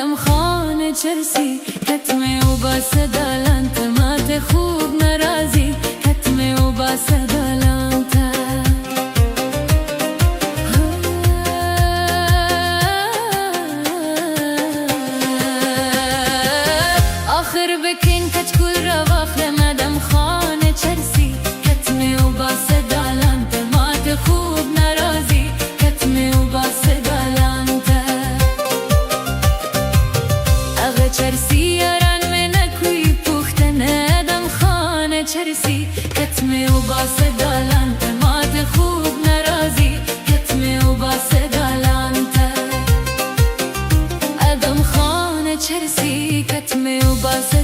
ادم خانه چرسی کتمه و باسه دالانت مات خوب نرازی کتمه و باسه دالانت آخر بکن کچکول را واخلم ادم خانه چرسی کتمه و باسه دالانت مات خوب نرازی کتمه و باسه دالانت اغه چرسی یاران منکوی پوختن ادم خانه چرسی کتمه و باسه دالانت مات خوب نرازی کتمه و باسه دالانت ادم خانه چرسی کتمه و باسه